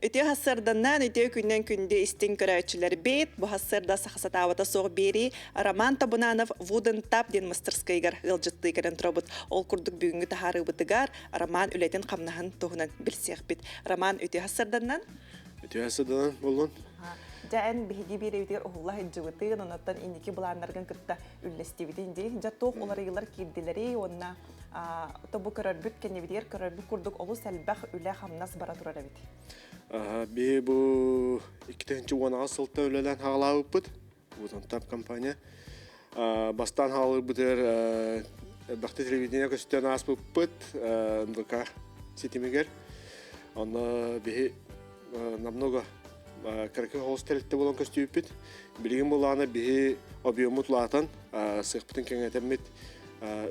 Өте хассарданнан өте күннен күнде истин көрәчілер бет, бұ хассарда сақсатавата соқ бері Роман Табунанов Вуден Тап ден мастерскайгар ғылжытты керен тұрабыт. Ол күрдік бүгінгі тахары бұтыгар Роман үлетін қамнағын тұғынан білсеқ бет. Роман өте хассарданнан? Өте хассарданнан болуын. Жаән бейгі бері өтер ұғылла хеджігіттігін, онаттан инекі бұланларған күртті үллестебетін де. Жаттоқ олар елар келділері, онына тобу көрәрбүт кенебедер көрәрбүт күрдік олу сәлбәқ үлі қамнас бара тұрар әбет. Бе бұл 2-ші онаға сылтта үлелен хағалау бұд, Вуден Тап компания. Бастан хағалыр бұдыр бақты телевидение көстен ас бұд, МДК сетімегер. Оны бе намного Каракы хостелетте болон көстүйіппет. Білген болағына бе объемут латан, сықпытын кеңетеммет,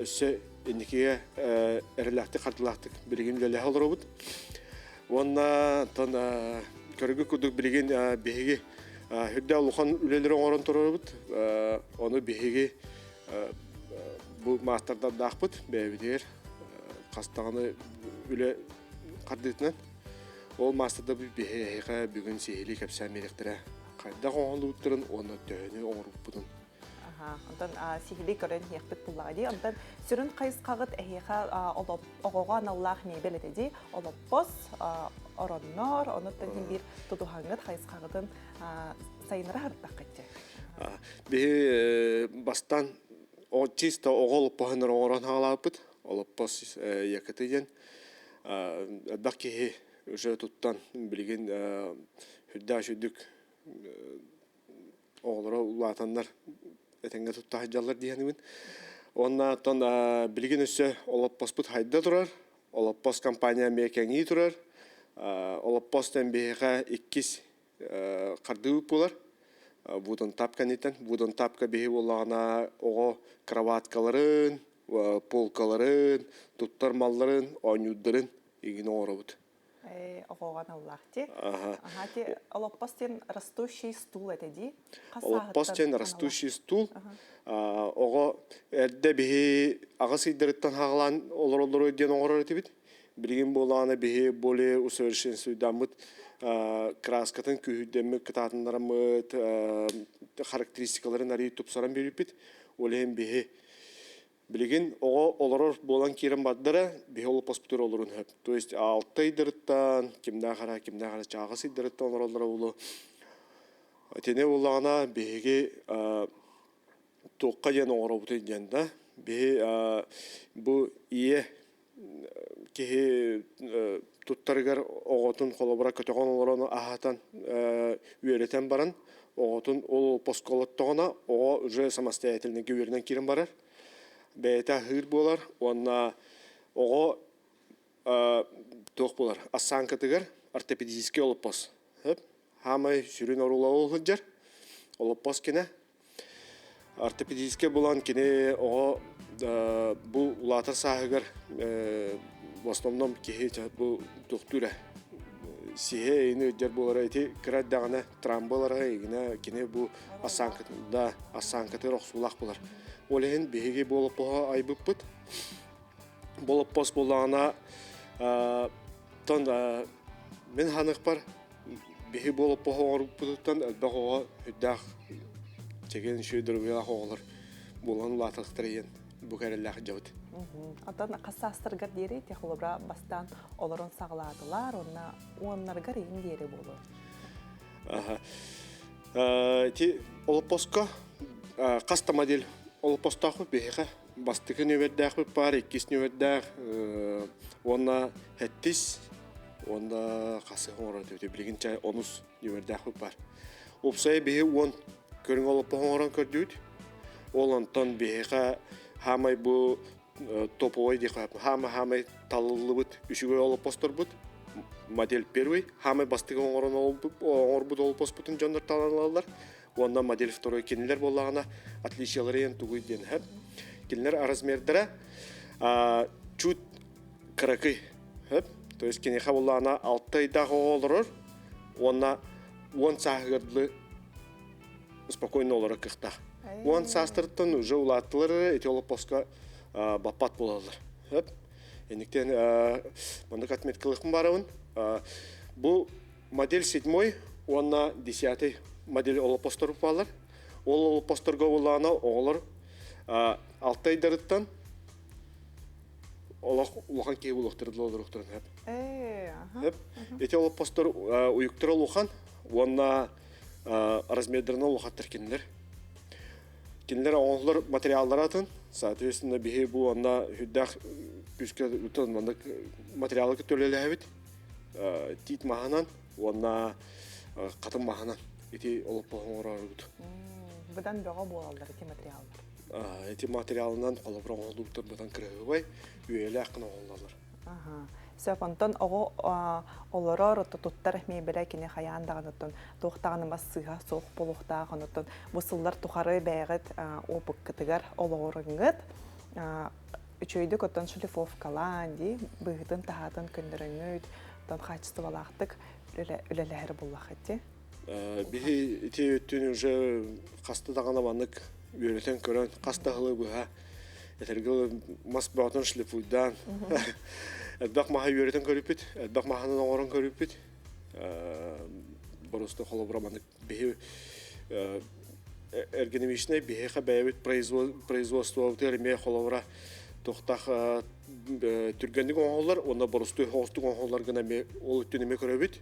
үсі енекеге әріләқті қартылақтық білген үлелі қалыр обыд. Онна көрігі күдік білген беге хүрді алуқан үлелері оңырын тұрыр обыд. Оны беге бұл мастардан дақпыд, бәйбедер қастағаны үле қардетінен. Ол мастарда бейхеға бүгін сейілі кәпсәм еліктірі. Қайда қоңғылы ұттырын, оны түйіні оңырып бұдын. Ондан сейілі көрін еқпет бұллаға дей. Ондан сүрін қайыз қағыт әйеға оғуған Аллах мейбел етеді. Олып бос, ороннор, оныттан бір тұдуғаңғыт қайыз қағытын сайыныры ғырттақ қайтты. Бейі бастан чисто оғылып бұғыныр оңыран ғалапыд. Олып бос екітейден. Әдбақ кейі уже туттан білген хүрді ашудық оғылыра ұлатандар әтенге тұтта хайджалар дейінігін. Оннан білген өсі Олаппос бұд хайда тұрар. Олаппос компания мекеңі тұрар. Олаппостен бейіға 2 қарды өп болар. Вуден Тап кәнеттен. Вуден Тапқа бейі болағына оғы кроваткаларын, полкаларын, тұттар малларын, ойнюддарын егін оғыры бұд. Оғуған Аллах де. Олаппостен растущий стул әтеді? Олаппостен растущий стул. Оғы әрді бейі ағыз идіріттен хағылан олар өден оғырыр өтебет. Білген болағына бейі боле усовершенствуйдамыд краскатын күйдемі кытатындарымыд характеристикаларын әрі тұпсаран беріппет. Олеген бейі Білген олар болан керім баддара бейі олаппос бұтыр оларын хөп. То есть 6 идіріттен, кемді қара, жағыз идіріттен олар олы. Тене олағына бейге тоққа ден оғыры бұты дегенді. Бейі бұл ие кеге тұттарығар оғытын қолабыра көтіған олараны ағатан үйеретен баран. Оғытын ол посколаттығына оға уже самостоятельный көверінен керім барар. Бәйті ғыр болар, онна оғы тоқ болар. Асан кітігір ортопедический олыппос. Хамай сүрін орула олғы жар, олыппос кене. Ортопедический болан кене оғы бұл ұлатыр сағығыр в основном кеге бұл тоқтура. Сихе ені жар болар әйті кірат дағына трамболарға егіне кене бұл асан кітігір оқсулақ болар. Олеген бейге болып бұға айбып бұд. Болып бос болағына мен ханық бар бейге болып бұға орып бұдыттан әлбәқ оға үддәқ теген шүйдір ұялақ оғылыр болған ұлатықтыр ең бүкәрілләқ жауд. Одан қасастырғыр дері текулыбра бастан оларын сағыладылар, онларғыр ең дері болу. Олып босқа қаста модель Ол постаху беха бастыгы нөвердәк бар, 2 нөвердәк, онна хәттис, онда қасы оңырат өте білген чай 10 нөвердәк бар. Опсай беха 10 көрің олып оңыран көрдүйд. Ол антон беха хамай бұл топовой дейқа, хамай талылы бұд, үшігі олып постыр бұд, модель первый, хамай бастыгы оңыр бұд олып пост бұтын жандар таланалалар. Онда модель второй кенелер болағына отличиялары ең туғый ден әп. Кенелер размердері чуть қырықы әп. То есть кенеха болағына 6 айдағы олырыр, онна 10 сағырдлы спокойно олары қықтақ. 10 састырттың уже ұлаттылары әте олып посқа баппат болалар. Әп. Ендіктен мұндық атметкіліқім барауын. Бұл модель 7, онна 10 модель олопостор балар. Ол олопосторго улана оғылар 6 айдарыттан улахан кей улықтырды олдырықтырын хәп. Хәп. Эти олопостор уюктыр улахан, онна размердерна улахаттыр кенлер. Кенлер оғылар материалдар атын, соответственно, бихе бу онна хүддақ күшке ұтын материалы көтөлелі әбет. Тит маханан, онна қатын маханан. Эти олоппоғын орары бұд. Бұдан бөға болалдар, эти материалдар? Эти материалынан қолабыр оңылдықтыр бұдан кірігі бай, үйелі ақын оңылдалар. Сөпантон олорор туттар мебеле кене хаяндагынытын тоқтағынымас сыға соқ болуқтағынытын бұсылдар тухары бәйгіт опық кытыгар олорыңыт үчөйді көттен шлифовкалан дей бұғытын тағатын көндіріңіт тон қачысты балақтық үлеләр болақ етте. Бихи ити өттін уже қасты тағана банық үйелетен көрін қастағылы бұға этергел мас баатын шлифуйдан Әдбақ маға үйеретін көріппет, әдбақ мағанын оңырын көріппет. Бұрысты қолыбыраманы бейі әргенемешіне бейіға бәйбет производство өтеріме қолыбыра тоқтақ түргендік оңғылар, онда бұрысты хоғыстық оңғылар ғына ол өттенеме көріппет.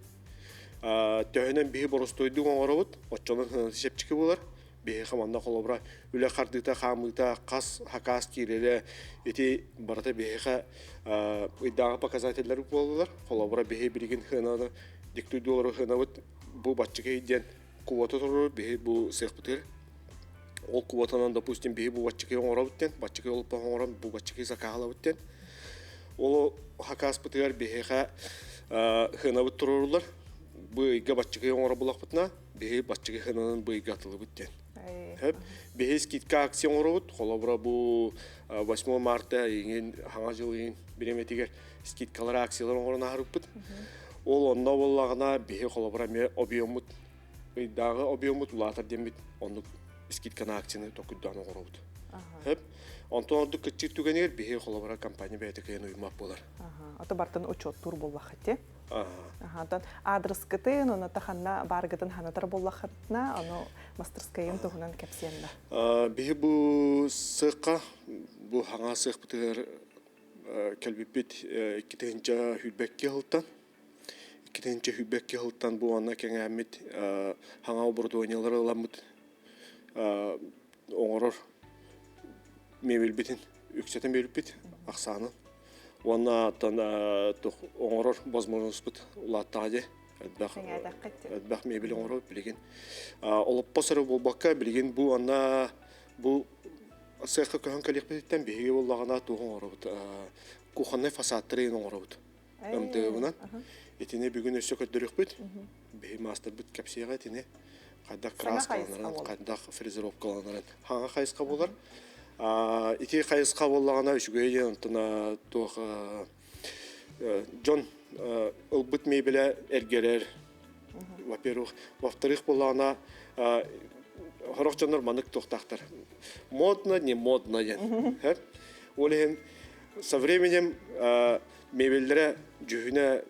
Тәуінен бейі бұрыстойдық оңғыры бұд, отчанын шепчікі болар. Бейі қаманда қолыбыра үлі қардықта, қамықта, қас, хақас кейлері еті барата бейіға ұйдағы показателер болылар. Қолыбыра бейі бірген хынады, дектуйды олары хынабыд бұл батчыға еден куваты тұрыр, бейі бұл сеқ бұтыр. Ол куватынан, допустим, бейі бұл батчыға оңыра бұттен, батчыға олып оңыра бұл батчыға сақағала бұттен. Ол хақас бұтыр бейіға хынабыд тұрырлар. Бұл үйге батчыға оңыра бұлақ бұтына, бейі батчыға хынанын бұл үйге атылы бұттен. Бейі скидка акцион оңырабыд, қолабыра бұл 8 марта хаңа жыл береметегер скидкалар акциялар оңырына арып бұд. Ол онда болағына бейі қолабыра ме объемыд, ұйдағы объемыд ұлатыр дембет, онды скидкана акцияны тоқыддан оңырабыд. Онтон орды күтчір түгенер бейі қолабыра компания бәйтікейін ұймақ болар. Аты бартын учет тур боллақ әтте? Адрес кытын, оны таханна баргытын ханатар боллақытына, оны мастерскайын тұғынан кәпсиенді. Бейі бұл сыққа, бұл хаңа сық бұтығыр кәлбіппет 2-нчі хүлбәкке ғылттан. 2-нчі хүлбәкке ғылттан бұл анна кәң әмет хаңа оборудованиялары ғыламыд оңырыр мебелбетін, үксетін мебелбет, ақсаны. Онна оңырыр возможность бұд ұлаттағады. Әдбәқ мебел оңырыр білеген. Олып басыры бұл баққа білеген бұл анна бұл сәққа көңін кәлеқпеттен бейге болағына туғын оңырыр бұд. Куханнай фасадтырын оңырыр бұд. Әмдігі бұнан. Етіне бүгін өсі көттірік бұд. Бей мастер бұд кәпсияға етіне қайдақ крас қаланырын, қайдақ фрезеровкаланырын. Хаңа қайысқа болар. Ити қайысқа болағына үшігейден ұнтына туық Джон ұлбыт мейбілі әргерер. Во-первых. Во-вторых, болағына хорақ жанар манық тоқтақтар. Модно, не модно ен. Олеген со временем мейбілдері жүхіне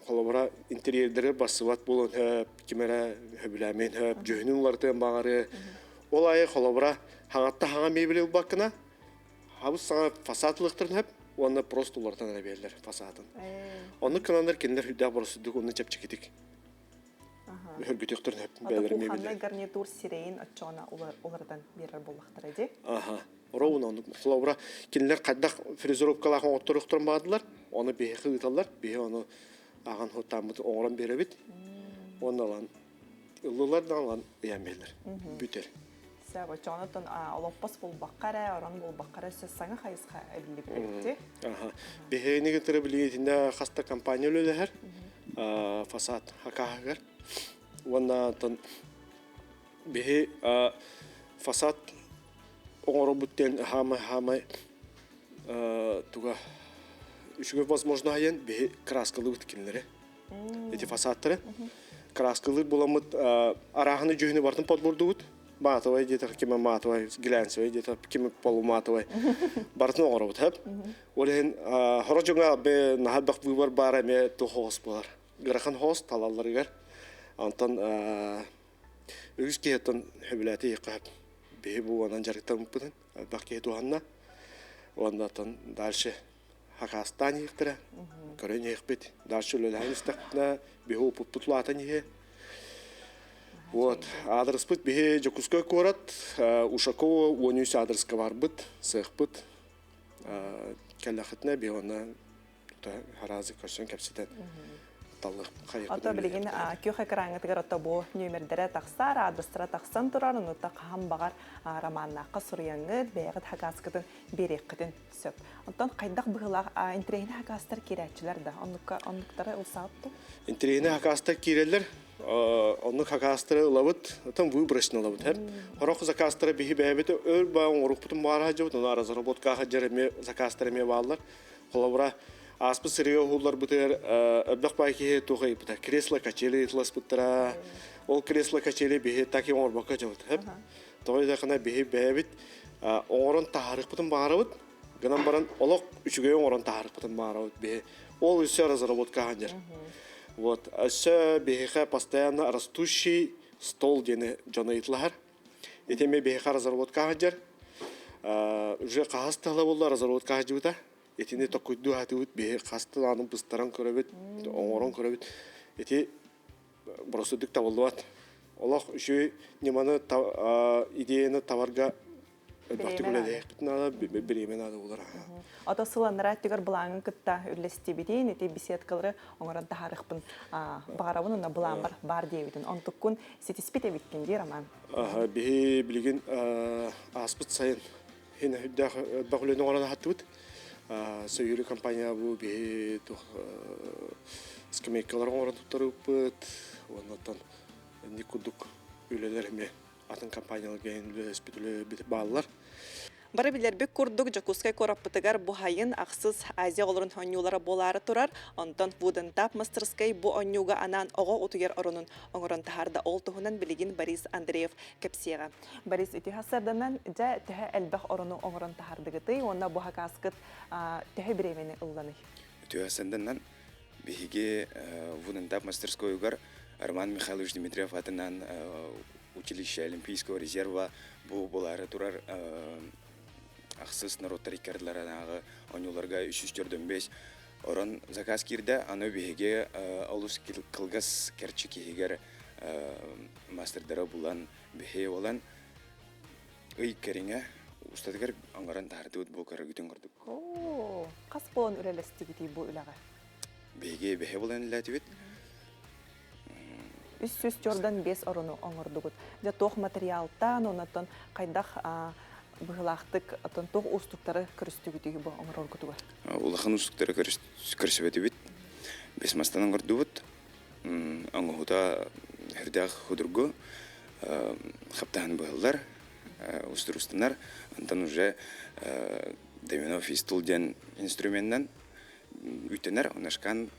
қолабыра интерьердері басыват болын кемері хөбіләмен жүхінің олардың бағары. Ол айы қолабыра хаңатта хаңа мебелі бақына, хабыз саңа фасадылықтырын әп, оны просто олардан әрберлер фасадын. Оны кынандар кендер хүдді бұрысыдық, оны чәпчі кетік. Үргітектірін әп, бәлер мебелер. Бұқанлай гарнитур сирейін отчона олардан берер болақтыр әде? Роуын оны құлауыра кендер қайдақ фрезеровкалағын оттырықтырын бағадылар, оны бейхі ұйталар, бейхі оны аған ғыттамыды оңыран беребет. Оны алан, ұлылардан алан ұямбелер, бүтер. Jonathan олоппас бол баққара, оран бол баққара сөз саңа қайысқа әбіліп бәкте? Бейхейні кетірі білгетінде қаста компания өлелер, фасад хақағығыр. Онна бейхей фасад оңыры бүттен хамай туға үшіге возможно айын бейхей краскалы бүткенлері. Эти фасадтары. Краскалы боламыд арағыны жүйіні бартын подборды бұд. Матовый, где-то кеме матовый, глянцевый, где-то кеме полуматовый. Бартын оңыры бұд, әп. Олеген хорожыңа бе нахадбақ выбор бар әме тұл хоғыз болар. Ғырақан хоғыз талаларығар. Антон үгіз кейттен хөбіләті еқап бейі бұл онан жарықтан мұппыдын. Бақ кейт оғанна. Ондатан дальше Хакастан еқтірі. Көрін еқпет. Дальше өлеләйін істіқтіна бейі опып бұтлатын ехе. Вот, адрес бит бихе Жакускай город, Ушакова, Вонюс адреска бар бит, сых бит. Келлахетне бихона харазы көрсөн кепсетен таллы хайыр. Ата билген күйхе караңытыгар ата бу нөмердере таксар, адрестра таксан турар, нута кам багар романна касуряңы бегет хагаскытын береккытын сөп. Онтон кайдак быгылак интерейне хагастар кирәчләр да, онлуктары улсапту. Интерейне хагастар кирәләр. Онны хакастыры лавыт, там выборочно лавыт. Хорох закастыры бихи бәбет өр баң урукпутун бара хаҗыбыт, аны разработка хаҗыры закастыры ме баллар. Холовра аспы сырыга хуллар бутер, абдак байки тухай бута кресло качели итлас бутра. Ол кресло качели бихи таки орбака жабыт. Той дакына бихи бәбет орон тарих бутун бара бут. Гынан баран олок үчүгө орон тарих бутун бара бут бихи. Ол үсө разработка хаҗыр. Вот, ася бихиха постоянно растущий стол дене жона итлахар. Этеме бихиха разработка хаджар. Уже кахастала болла разработка хаджута. Этине токуйду хатуут бихи кахасталанын пыстаран көрөбөт, оңорон көрөбөт. Эти бросудук табылдуат. Олох үшү неманы идеяны товарга беремен ады болар. Ата сыланнара тигер булаңын кытта үрлестебидин, эти беседкалары оңорон тахарыкпын багарабын уна булан бар дебитин. Онтуккун сетиспите биткенди роман. Бихи билген аспыт сайын хин багулен оңорон хаттыбыт. Сөйүрү компания бу бихи скамейкалар оңорон туттарыппыт. Оннотон никудук үлелерме атын компанияларга үлеспитүлө бит баллар. Бары билербек курдук Жакускай кораппытыгар бу хайын аксыз Азия олорун хонюлара болары турар. Онтон Wooden Tap мастерской бу онюга анан ого утугер оронун оңорон тахарда ол тухунан билигин Борис Андреев кепсига. Борис ити хасарданан жа тәһә элбах орону оңорон тахардыгыты, онда бу хакаскыт тәһә биремени ылланы. Ити хасарданан биһиге Wooden Tap мастерскойгар Роман Михайлович Дмитриев атынан училище Олимпийского резерва бу болары турар ақсыз народтар иккардыларанағы оңюларга 345 орон заказ кирде, аны беге олус кылгас керчи кегер мастердара булан беге олан ый кериңе устадыгар аңгаран тардыут бу карагүтүн көрдүк. О, кас болон үрелестигити бу үлага. Беге болан латибит. Үс жордан 5 орону оңордугут. Жа тох материалтан онаттан кайдах быгылактык атын тох устуктары көрүстүгүтүгү бу оңороргутуга. Улахан устуктары көрүсөбөтүбүт. Бес мастан оңордубут. Аңгута хердах худургу хаптан быгылдар устурустанар. Антан уже Деминов истулден инструменттен үтенер онашкан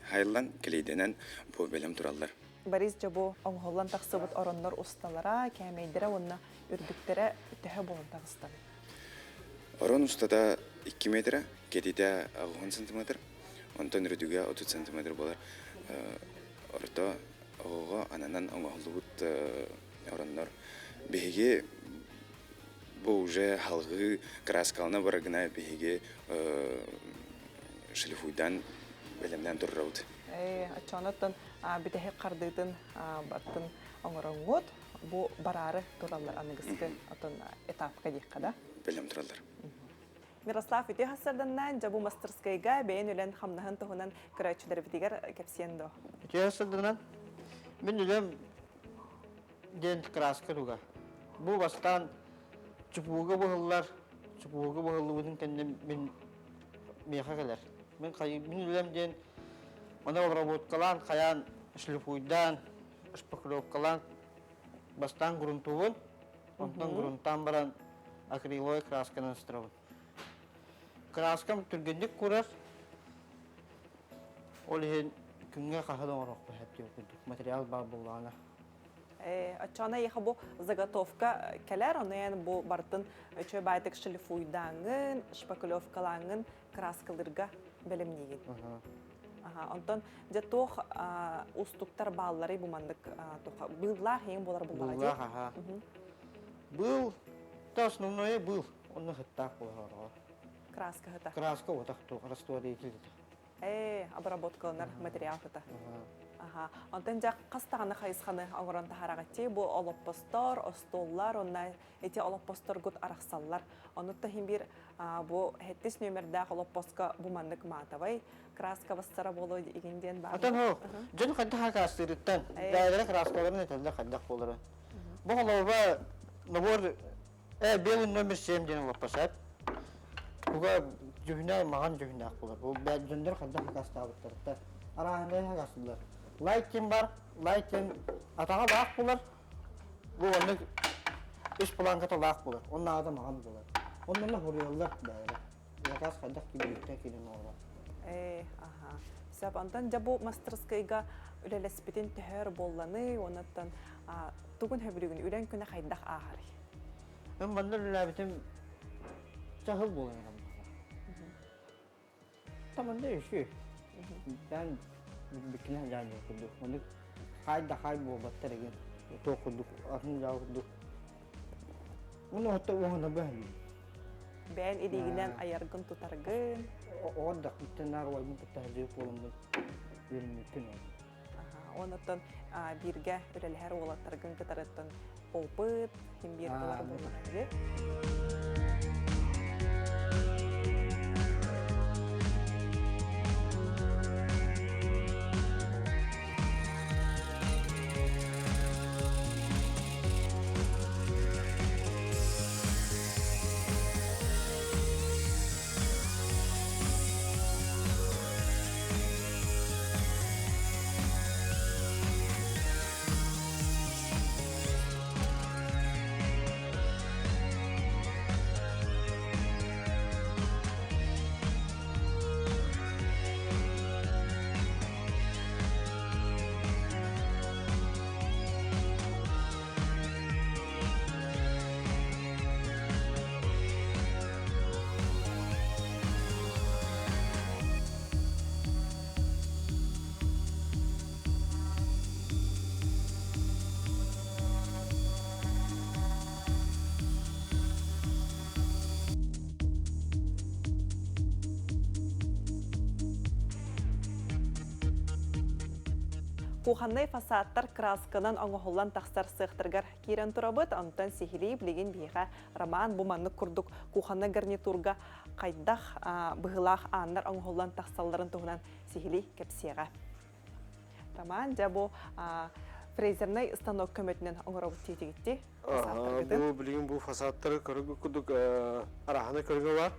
хайлан келейденен бу белем тураллар. Борис жабу оңголлан таксыбыт ороннор усталара, кәмейдері онна үрдіктері үтіхі болын тағыстан. Орон устада 2 метр, кетеде 10 сантиметр, онтан үрдіге 30 сантиметр болар. Орта оғыға ананан оңғолубут ороннор. Беге бұл уже халғы краскалына барагына беге шлифуйдан белемден тұрраут. Ачанаттан битеһе кардыдын баттын оңороңгот бу барары тураллар аныгыскы атын этапка диккада Белем тураллар. Мирослав ити хасарданнан жабу мастерскайга бейин үлен хамнаһын туһунан көрөчүлөр битигер кепсиендо. Ити хасарданнан мен үлем ден краска дуга. Бу бастан чупуга быһыллар, чупуга быһыллыбытын кенде мен меха келер. Мен үлем ден Она обработкалан, хаян шлифуйдан, шпаклевкалан, бастан грунтувын, онтан грунтан баран акриловый краска настроен. Краскам түргендік көрер, ол еген күнге қахадан орық бәхет материал бар болғаны. Ачана еха бу заготовка келер, оны бу бартын өчө байтык шлифуйдаңын, шпаклевкалаңын краскалырга белемнеген. Онтон же тох устуктар баллары бумандык тоха. Быллах ең болар буллага Был, ага. Был, то основное был. Он хаттак был. краска хата. Краска вот так, растворитель. Обработкаланар материал хата. Онтон жа кастаганы хайысханы оңорон тахарагатти бу олоппостор, остоллар, онна эти олоппостор гут араксаллар. Онутта хим бир бу хеттис номердах олоппоска бумандык матавай краска бастара болу игинден бар. Atan ho, jen kadda ha kastiritan. Daire kraskalarını etelde kadda kolları. Bu halava nabor belin numara 7 jen lapasat. Buga juhna magan juhna kollar. Bu bejender kadda ha kastavıtlar. Arahane ha kastılar. Lightin var, lightin atağa bak kollar. Bu onu iş plankata bak kollar. Onun adı magan kollar. Onlarla vuruyorlar daire. Yakas kadda gibi tekinin orada. Сәп антан жабу мастерскайга үлелеспитин төһөр болланы, онаттан тугун хөбүрүгүн үрен күнө хайдах ахары. Ben bana lülebitim cahil bulayım. Tamam da işi. Ben bikine canlı kurduk. Onu hayda bu battı regen. Tokuduk, atın cahil kurduk. Onu hatta ona ben. Бән илигинен аяргын тутаргын. Orada kutlar var mı tahdiye kolumda. Bir mümkün. Онаттан бирге үрелһәр олаттаргын кытараттан опыт, ким бир булар булмагы. Куханнай фасадтар красканан оңоһуллан тахсар сыхтыргар кирен турабыт, онтан сихили билеген биха роман буманны курдук куханна гарнитурга кайдах быгылах аннар оңоһуллан тахсалларын тугунан сихили кепсига. Роман жабу фрезернай станок көмөтүнөн оңоробут тетигитти. Бу билген бу фасадтар курдук арахана көргө бар.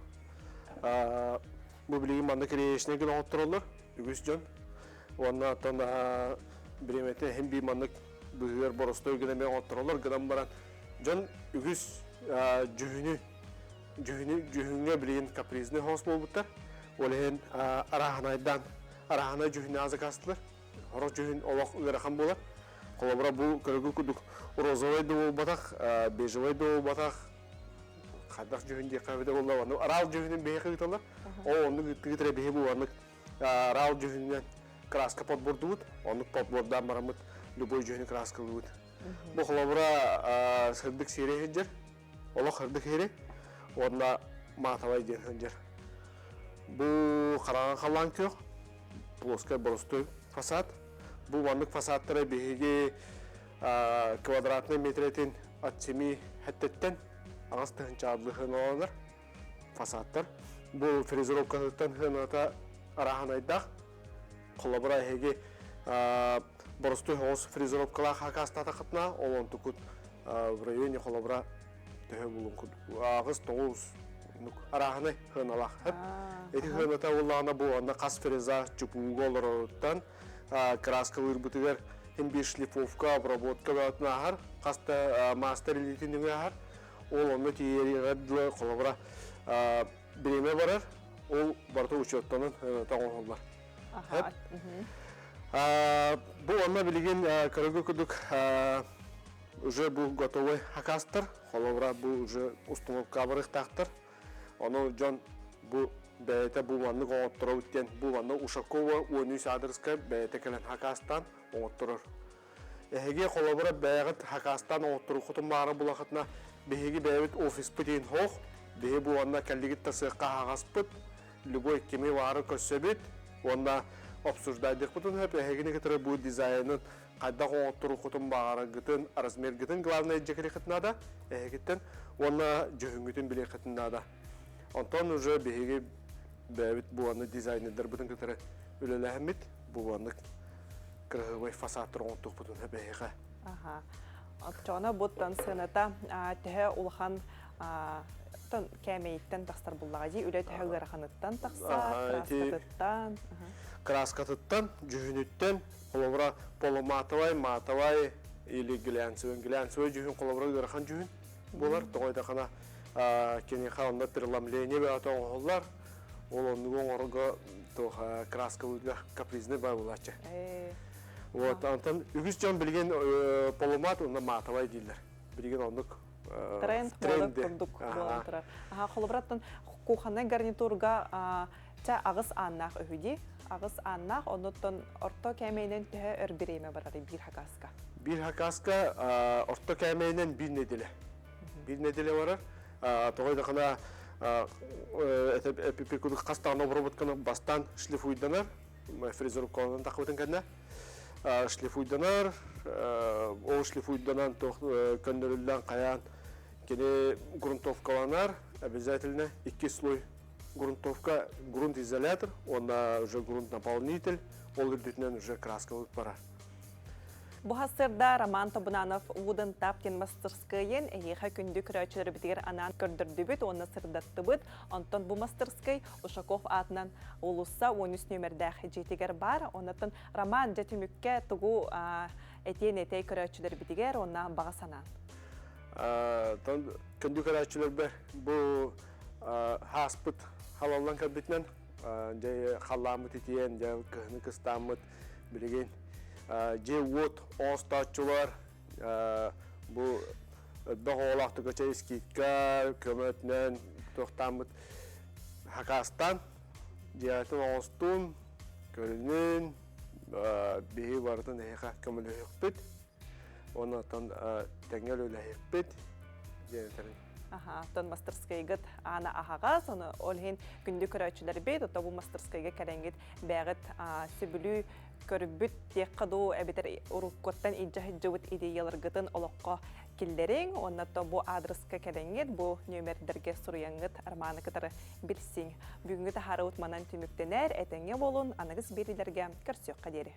Бу билген манда кирешне гына отурулар. Үгүс жон. Онна танда биремете hem bir manlık büyür borostoy gene me otururlar gıdan baran jon ügüs cühüne bilen kaprizne hos bolbutlar olehen arahana cühüne azı kastılar horo cühün olaq ülerahan bolar kolabra bu körgü kuduk rozovay do batak bejovay do batak kadak cühün diye kavide bollar onu aral cühünün beyi kıtılar o onu gıtıgıtıra beyi bu anlık aral cühünden краска подбордут, он подборда марамут любой жөйн краска будет. Бу холобра сырдык сере хенжер, ола хырдык хере, онда матавай ден хенжер. Бу караган калан кök, плоская боростой фасад. Бу вандык фасадтары беге квадратный метретин от 7 хеттеттен агас тыгынчадлы хыналар фасадтар. Бу фрезеровкадан хыната араханайдах. Коллабора хеге боростой хос фрезеровкала хакастата кытна олон тукут в районе коллабора төһө булун куд агыс тоғыз араханы хыналах эти хыната уллана бу анда кас фреза чупуголоротан краска вырбытыгар hem bir шлифовка обработка батнахар каста мастерилитингахар ол оны тиери гадла коллабора биреме барар ол барта учеттанын тагонлар Бу онна билген көргө күдүк уже бу готовый хакастыр, холовра бу уже установка барык тактыр. Оны жон bu beyte bu vanlık oğutturur bitten bu vanlık Uşakova Onus adreska beyte kelen Hakastan oğutturur. Ehege kolabora beyget Hakastan oğutturur kutun bağırı bulakıtına behegi beyvet ofis pıdin hoğ behe bu vanlık kelligit tasıqqa hagaspıt любой кеме вары көсөбүт онда обсуждайдык бутун хеп ehegine getire bu dizaynın кайда оңоттуру кутун багара гытын размер гытын главное жекеле кытнада ehegitten онда жөһүңүтүн биле кытнада онтон уже беги бэбит bu аны дизайнерлер бутун getire үлелехмит bu аны кыргыбай фасаттыр оңоттук бутун хеп эге Ага. Отчона буттан сыната тәһә улхан тон кәмейттен тастар буллагы үле тәһә гараханыттан тақса краскаттан краскаттан жүһүнүттен колобра поломатовай матовай или глянцевый жүһүн колобра гарахан жүһүн булар тойда гана кене ханда переламление ба тоңоллар ол ондугон орго то краска улга капризне ба булача вот антон үгүс жон билген поломат онда матовай дилер билген ондук тренд курдук болотура. Аха холобраттан куханна гарнитурга та агыс аннах өһүди. Агыс аннах онуттан орто кемейнен тә өрбиреме барары бир хакаска. Бир хакаска орто кемейнен бир неделе. Бир неделе барар. Тогойда гана эпикуду кастан обработканы бастан шлифуйданар. Фрезер колон такыбытын кенде. Шлифуйданар, о шлифуйданан көндөрүлгөн каян кене грунтовкаланар, обязательно 2 слой грунтовка, грунт-изолятор, онда уже грунт-наполнитель, ол үрдүтүнөн уже краска болуп барар. Бу хасырда Роман Табунанов Wooden Tap кен мастерскайын эйха күндү көрөчөлөр битигер анан көрдүрдүбүт, онна сырдаттыбыт. Онтон бу мастерскай Ушаков атынан улусса 13 номердах жетигер бар. Онтон Роман жетүмүккө тугу этен этей көрөчөлөр битигер, онна багасанан. Тон күндү көрөчөлөр бар. Бу хаспыт халаллан кабитнен, жай халламыт этен, жай кыны кыстамыт билеген. Же вот остачулар bu doğolaqtı göçe eskikka kömötnen toxtamıt Hakastan jeyatın ostun kölünün bihi vardı neha kömülü hükbet ondan tengel öyle hükbet jeyatın Aha, ton мастерскайгыт ана ахага, соны олхин күндү көрөчүлөр бейт, отто бу мастерскайга керенгит бәгыт сөбүлүү көрүбүт тек каду эбитер уруккоттан иджахыжыбыт идеяларгытын олокко киллерин, оннатто бу адреска керенгит, бу нөмердерге суруяңгыт арманы кытары билсиң. Бүгүнгү тахарыут манан түмүктенер, этеңе болун, анагыз берилерге көрсөк кадери.